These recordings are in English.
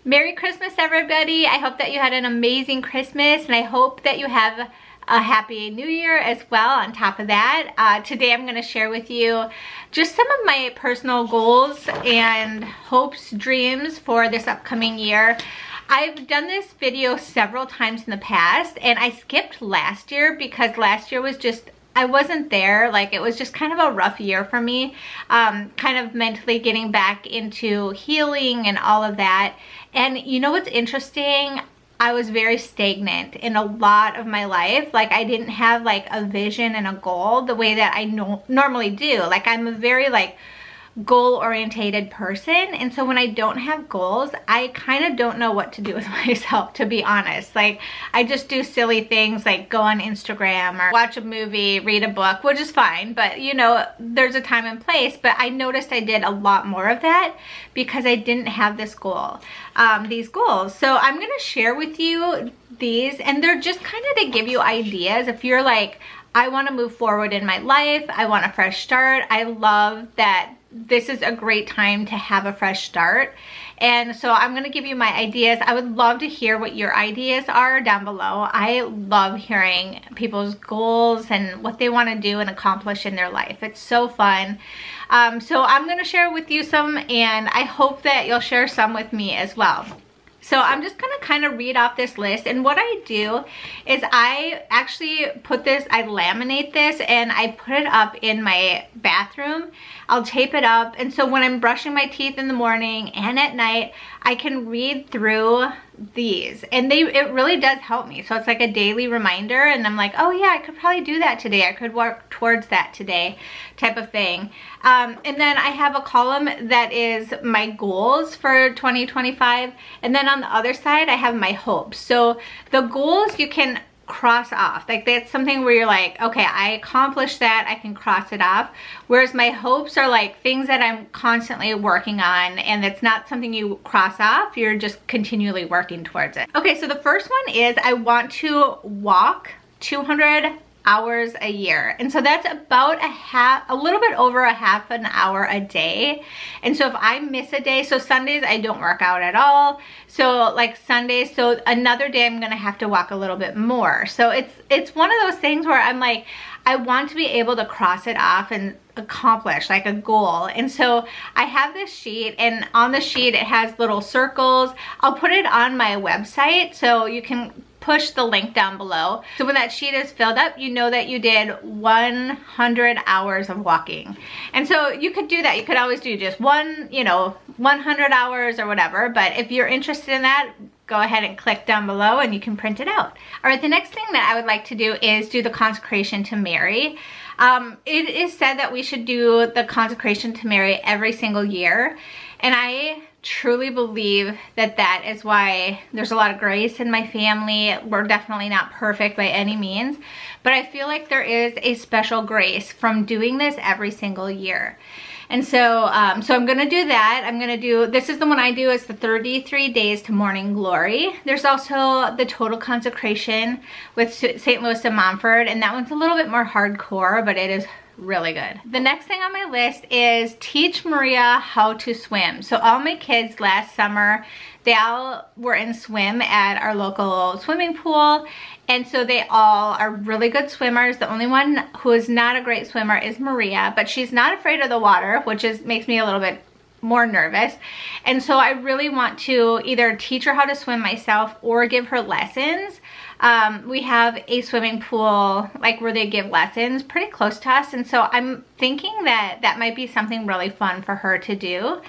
Merry Christmas, everybody. I hope that you had an amazing Christmas, and I hope that you have a happy new year as well on top of that. Today I'm going to share with you just some of my personal goals and hopes, dreams for this upcoming year. I've done this video several times in the past, and I skipped last year because last year was just, I wasn't there. Like, it was just kind of a rough year for me, kind of mentally getting back into healing and all of that. And you know what's interesting? I was very stagnant in a lot of my life. Like, I didn't have like a vision and a goal the way that I normally do. Like, I'm a very like goal-orientated person, and so when I don't have goals, I kind of don't know what to do with myself, to be honest. Like, I just do silly things like go on Instagram or watch a movie, read a book, which is fine, but you know, there's a time and place. But I noticed I did a lot more of that because I didn't have this goal, these goals. So I'm going to share with you these, and they're just kind of to give you ideas if you're like, I want to move forward in my life, I want a fresh start. I love that this is a great time to have a fresh start. And so I'm going to give you my ideas. I would love to hear what your ideas are down below. I love hearing people's goals and what they want to do and accomplish in their life. It's so fun. So I'm going to share with you some, and I hope that you'll share some with me as well. So I'm just gonna kind of read off this list, and what I do is I actually put this, I laminate this and I put it up in my bathroom. I'll tape it up, and so when I'm brushing my teeth in the morning and at night, I can read through these, and it really does help me. So it's like a daily reminder, and I'm like, oh yeah, I could probably do that today. I could work towards that today, type of thing. And then I have a column that is my goals for 2025, and then on the other side I have my hopes. So the goals you can cross off, like that's something where you're like, okay, I accomplished that, I can cross it off. Whereas my hopes are like things that I'm constantly working on, and it's not something you cross off, you're just continually working towards it. Okay, so the first one is I want to walk 200 hours a year, and so that's about a little bit over a half an hour a day. And so if I miss a day, so Sundays I don't work out at all, so like Sundays, so another day I'm gonna have to walk a little bit more. So it's one of those things where I'm like, I want to be able to cross it off and accomplish like a goal. And so I have this sheet, and on the sheet it has little circles. I'll put it on my website, so you can push the link down below. So when that sheet is filled up, you know that you did 100 hours of walking. And so you could do that. You could always do just 100 hours or whatever. But if you're interested in that, go ahead and click down below and you can print it out. All right, the next thing that I would like to do is do the consecration to Mary. It is said that we should do the consecration to Mary every single year. And I truly believe that that is why there's a lot of grace in my family. We're definitely not perfect by any means, but I feel like there is a special grace from doing this every single year. And so so I'm gonna do that. I'm gonna do, this is the one I do, is the 33 days to morning glory. There's also the total consecration with St. Louis de Montfort, and that one's a little bit more hardcore, but it is really good. The next thing on my list is teach Maria how to swim. So all my kids last summer, they all were in swim at our local swimming pool, and so they all are really good swimmers. The only one who is not a great swimmer is Maria, but she's not afraid of the water, which makes me a little bit more nervous. And so I really want to either teach her how to swim myself or give her lessons. We have a swimming pool like where they give lessons pretty close to us, and so I'm thinking that that might be something really fun for her to do.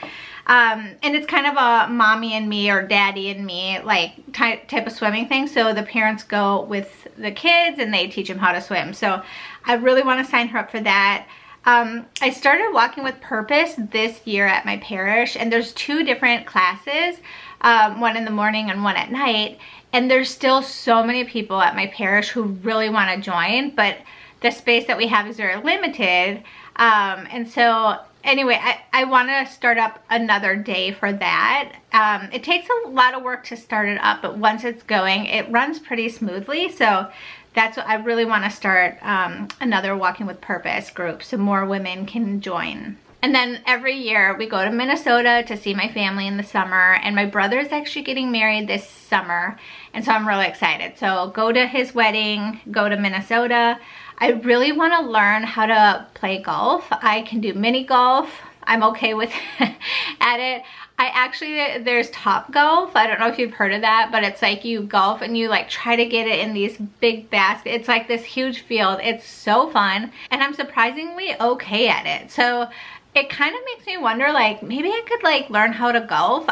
And it's kind of a mommy and me or daddy and me like type of swimming thing. So the parents go with the kids and they teach them how to swim. So I really want to sign her up for that. I started Walking with Purpose this year at my parish, and there's 2 different classes, one in the morning and one at night. And there's still so many people at my parish who really want to join, but the space that we have is very limited. And so anyway, I want to start up another day for that. It takes a lot of work to start it up, but once it's going, it runs pretty smoothly. So that's what I really want to start, another Walking with Purpose group so more women can join. And then every year we go to Minnesota to see my family in the summer, and my brother's actually getting married this summer, and so I'm really excited. So go to his wedding, go to Minnesota. I really want to learn how to play golf. I can do mini golf. I'm okay with at it. There's Top Golf. I don't know if you've heard of that, but it's like you golf and you like try to get it in these big baskets. It's like this huge field. It's so fun, and I'm surprisingly okay at it. So it kind of makes me wonder, like, maybe I could like learn how to golf.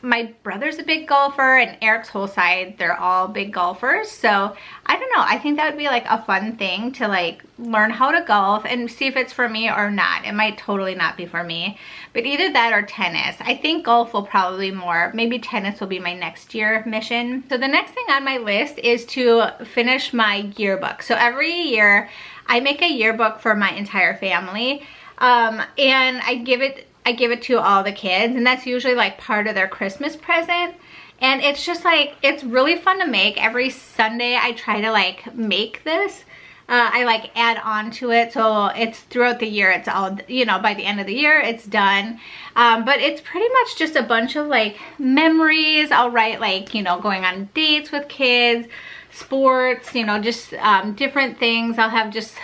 My brother's a big golfer, and Eric's whole side, they're all big golfers. So I don't know, I think that would be like a fun thing to like learn how to golf and see if it's for me or not. It might totally not be for me, but either that or tennis. I think golf will probably more, maybe tennis will be my next year mission. So the next thing on my list is to finish my yearbook. So every year I make a yearbook for my entire family, and I give it to all the kids, and that's usually like part of their Christmas present. And it's just like, it's really fun to make. Every Sunday I try to like make this. I like add on to it, so it's throughout the year, it's all, you know, by the end of the year it's done. But it's pretty much just a bunch of like memories. I'll write like, you know, going on dates with kids, sports, you know, just different things. I'll have just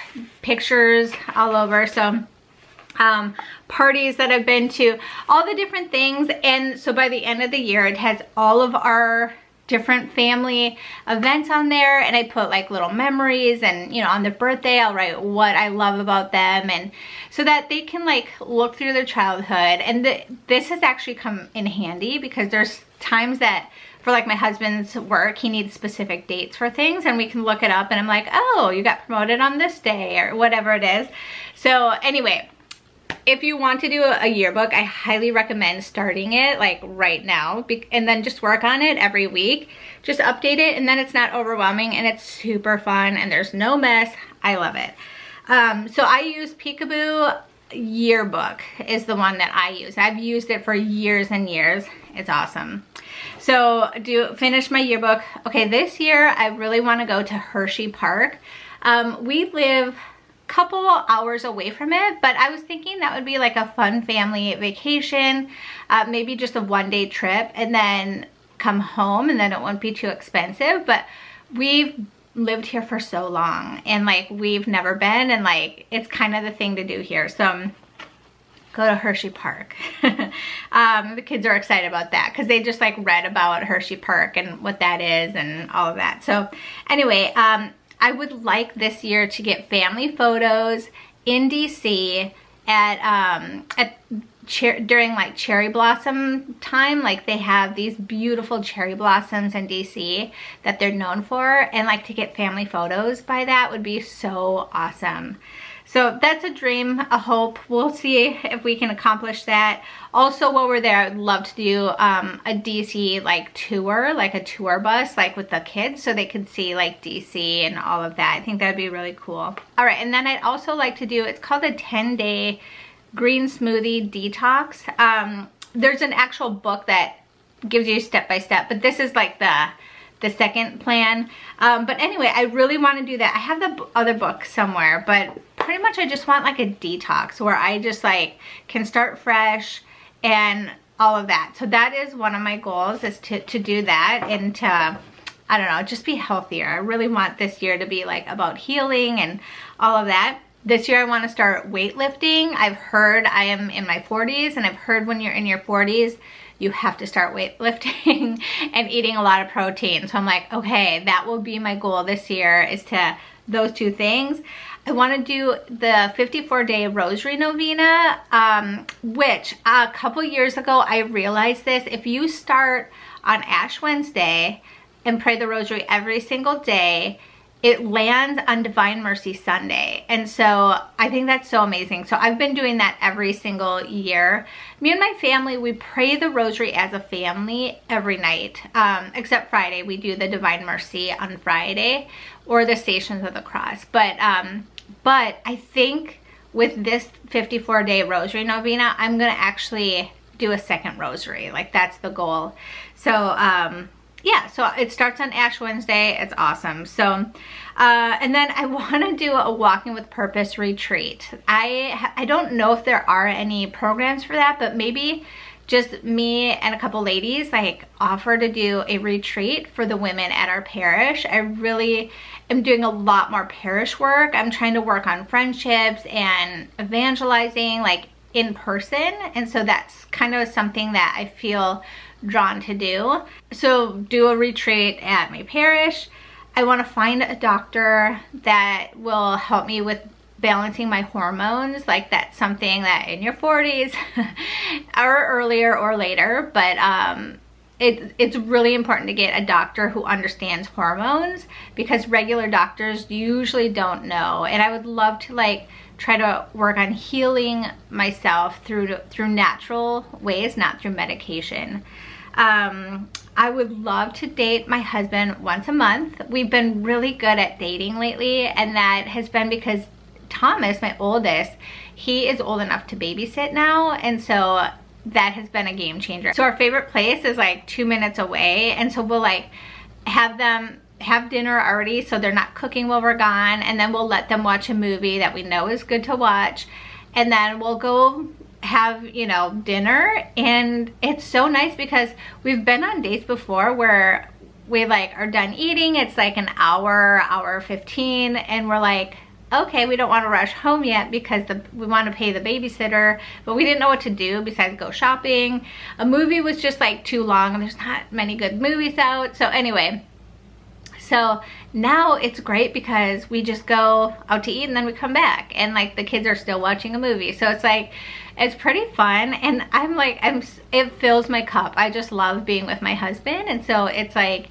pictures all over. So parties that I've been to, all the different things. And so by the end of the year, it has all of our different family events on there, and I put like little memories, and you know, on their birthday I'll write what I love about them, and so that they can like look through their childhood. And this has actually come in handy, because there's times that for like my husband's work, he needs specific dates for things, and we can look it up, and I'm like, oh, you got promoted on this day, or whatever it is. So anyway, if you want to do a yearbook, I highly recommend starting it like right now, and then just work on it every week. Just update it, and then it's not overwhelming, and it's super fun, and there's no mess. I love it. So I use Picaboo Yearbook is the one that I use. I've used it for years and years. It's awesome. So finish my yearbook. Okay, this year I really want to go to Hershey Park. We live couple hours away from it, but I was thinking that would be like a fun family vacation, maybe just a one-day trip, and then come home, and then it won't be too expensive. But we've lived here for so long, and like we've never been, and like it's kind of the thing to do here. So go to Hershey Park. The kids are excited about that, because they just like read about Hershey Park and what that is and all of that. So anyway, I would like this year to get family photos in DC during like cherry blossom time. Like they have these beautiful cherry blossoms in DC that they're known for, and like to get family photos by that would be so awesome. So that's a dream, a hope. We'll see if we can accomplish that. Also, while we're there, I'd love to do a DC like tour, like a tour bus, like with the kids, so they could see like DC and all of that. I think that'd be really cool. All right, and then I'd also like to do, it's called a 10-day green smoothie detox. There's an actual book that gives you step by step, but this is like the second plan. But anyway, I really want to do that. I have the other book somewhere, but pretty much I just want like a detox where I just like can start fresh and all of that. So that is one of my goals, is to do that, and to, I don't know, just be healthier. I really want this year to be like about healing and all of that. This year I want to start weightlifting. I've heard, I am in my 40s, and I've heard when you're in your 40s, you have to start weightlifting and eating a lot of protein. So I'm like, okay, that will be my goal this year, is to those two things. I want to do the 54-day rosary novena, which a couple years ago I realized this. If you start on Ash Wednesday and pray the rosary every single day, it lands on Divine Mercy Sunday. And so I think that's so amazing. So I've been doing that every single year. Me and my family, we pray the rosary as a family every night, except Friday. We do the Divine Mercy on Friday, or the Stations of the Cross. But I think with this 54-day rosary novena, I'm gonna actually do a second rosary. Like, that's the goal. So yeah, so it starts on Ash Wednesday. It's awesome. So, and then I want to do a Walking with Purpose retreat. I don't know if there are any programs for that, but maybe just me and a couple ladies like offer to do a retreat for the women at our parish. I really am doing a lot more parish work. I'm trying to work on friendships and evangelizing like in person, and so that's kind of something that I feel drawn to do. So do a retreat at my parish. I want to find a doctor that will help me with balancing my hormones. Like that's something that in your 40s or earlier or later, but it's really important to get a doctor who understands hormones, because regular doctors usually don't know. And I would love to like try to work on healing myself through natural ways, not through medication. I would love to date my husband once a month. We've been really good at dating lately, and that has been because Thomas, my oldest, he is old enough to babysit now, and so that has been a game changer. So our favorite place is like 2 minutes away, and so we'll like have them have dinner already so they're not cooking while we're gone, and then we'll let them watch a movie that we know is good to watch, and then we'll go have, you know, dinner. And it's so nice because we've been on dates before where we like are done eating, it's like an hour 15, and we're like, okay, we don't want to rush home yet because we want to pay the babysitter, but we didn't know what to do besides go shopping. A movie was just like too long, and there's not many good movies out. So anyway, so now it's great because we just go out to eat and then we come back, and like the kids are still watching a movie. So it's like, it's pretty fun, and I'm like, it fills my cup. I just love being with my husband, and so it's like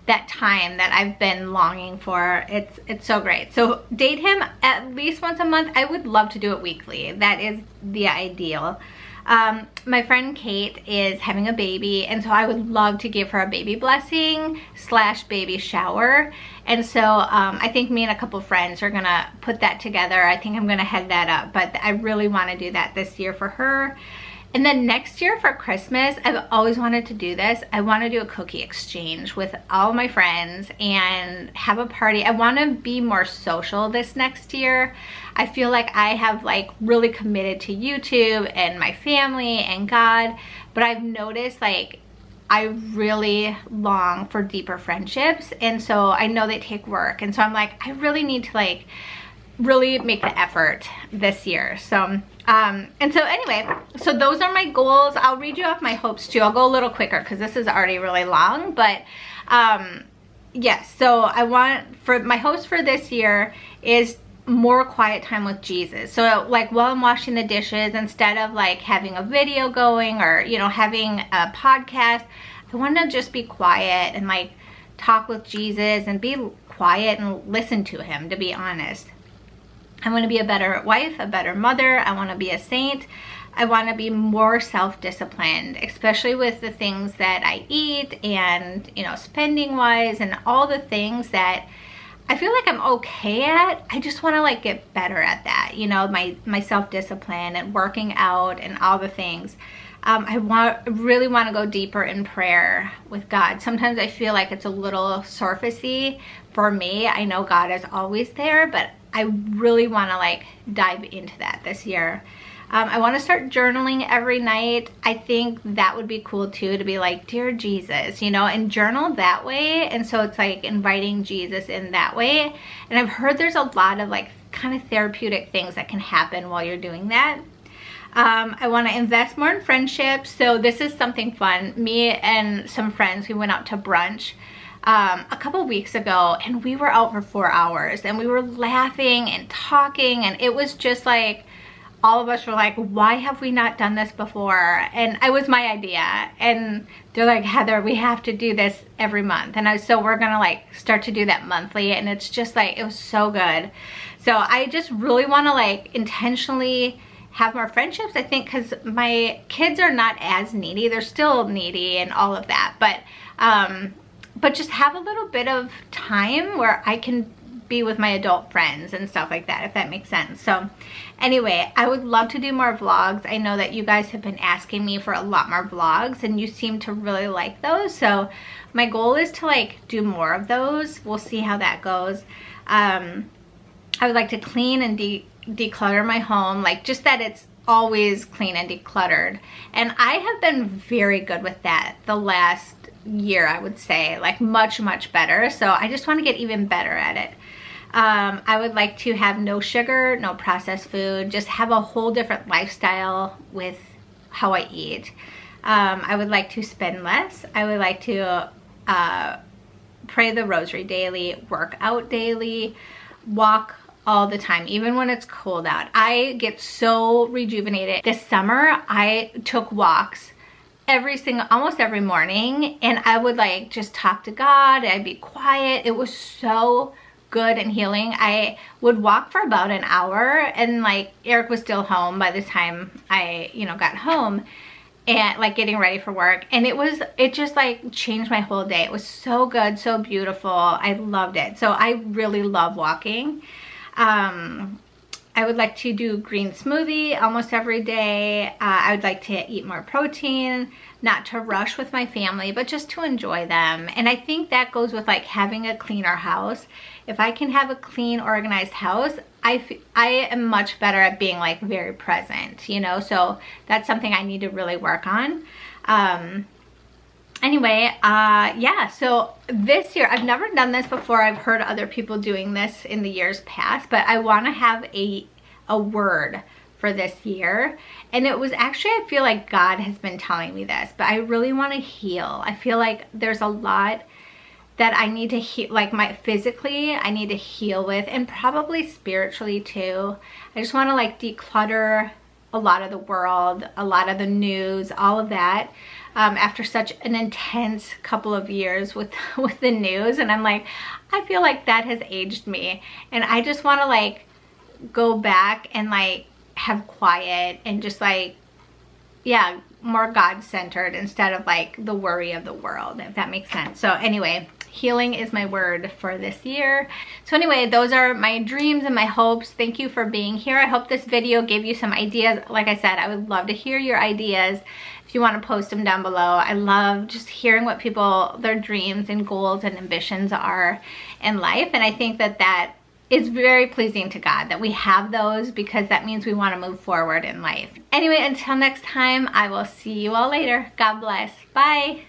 that time that I've been longing for. It's so great. So date him at least once a month. I would love to do it weekly. That is the ideal. My friend Kate is having a baby, and so I would love to give her a baby blessing / baby shower. And so I think me and a couple friends are gonna put that together. I think I'm gonna head that up, but I really want to do that this year for her. And then next year for Christmas, I've always wanted to do this. I want to do a cookie exchange with all my friends and have a party. I want to be more social this next year. I feel like I have like really committed to YouTube and my family and God, but I've noticed like I really long for deeper friendships, and so I know they take work, and so I'm like, I really need to like really make the effort this year. So and so anyway, so those are my goals. I'll read you off my hopes too. I'll go a little quicker because this is already really long, but yes, so I want, for my hopes for this year is more quiet time with Jesus. So like while I'm washing the dishes, instead of like having a video going or, you know, having a podcast, I want to just be quiet and like talk with Jesus and be quiet and listen to him, to be honest. I want to be a better wife, a better mother. I want to be a saint. I want to be more self-disciplined, especially with the things that I eat and, you know, spending wise and all the things that I feel like I'm okay at. I just want to like get better at that, you know, my self-discipline and working out and all the things. I really want to go deeper in prayer with God. Sometimes I feel like it's a little surfacey for me. I know God is always there, but I really want to like dive into that this year. I want to start journaling every night. I think that would be cool too, to be like, dear Jesus, you know, and journal that way. And so it's like inviting Jesus in that way. And I've heard there's a lot of like kind of therapeutic things that can happen while you're doing that. I want to invest more in friendships. So this is something fun. Me and some friends, we went out to brunch a couple weeks ago, and we were out for 4 hours, and we were laughing and talking, and it was just like, all of us were like, why have we not done this before? And it was my idea, and they're like, Heather, we have to do this every month. And so we're gonna like start to do that monthly, and it's just like, it was so good. So I just really want to like intentionally have more friendships, I think, because my kids are not as needy. They're still needy and all of that, but just have a little bit of time where I can be with my adult friends and stuff like that, if that makes sense. So anyway, I would love to do more vlogs. I know that you guys have been asking me for a lot more vlogs and you seem to really like those. So my goal is to like do more of those. We'll see how that goes. I would like to clean and declutter my home, like just that it's always clean and decluttered. And I have been very good with that the last year, I would say, like much better. So I just want to get even better at it. I would like to have no sugar, no processed food, just have a whole different lifestyle with how I eat. I would like to spend less. I would like to pray the rosary daily, work out daily, walk all the time, even when it's cold out. I get so rejuvenated. This summer, I took walks almost every morning, and I would like just talk to God. I'd be quiet. It was so good and healing. I would walk for about an hour, and like Eric was still home by the time I, got home, and like getting ready for work, and it just like changed my whole day. It was so good, so beautiful. I loved it. So I really love walking. I would like to do green smoothie almost every day. I would like to eat more protein, not to rush with my family, but just to enjoy them. And I think that goes with like having a cleaner house. If I can have a clean, organized house, I am much better at being like very present, so that's something I need to really work on. Anyway, yeah, so this year, I've never done this before. I've heard other people doing this in the years past, but I want to have a word for this year. And it was actually, I feel like God has been telling me this, but I really want to heal. I feel like there's a lot that I need to heal, like physically, I need to heal with, and probably spiritually too. I just want to like declutter a lot of the world, a lot of the news, all of that. After such an intense couple of years with the news, and I'm like, I feel like that has aged me, and I just want to like go back and like have quiet and just like, yeah, more God-centered instead of like the worry of the world, if that makes sense. So anyway, healing is my word for this year. So anyway, those are my dreams and my hopes. Thank you for being here. I hope this video gave you some ideas. Like I said, I would love to hear your ideas. If you want to post them down below. I love just hearing what their dreams and goals and ambitions are in life. And I think that is very pleasing to God, that we have those, because that means we want to move forward in life. Anyway, until next time, I will see you all later. God bless. Bye.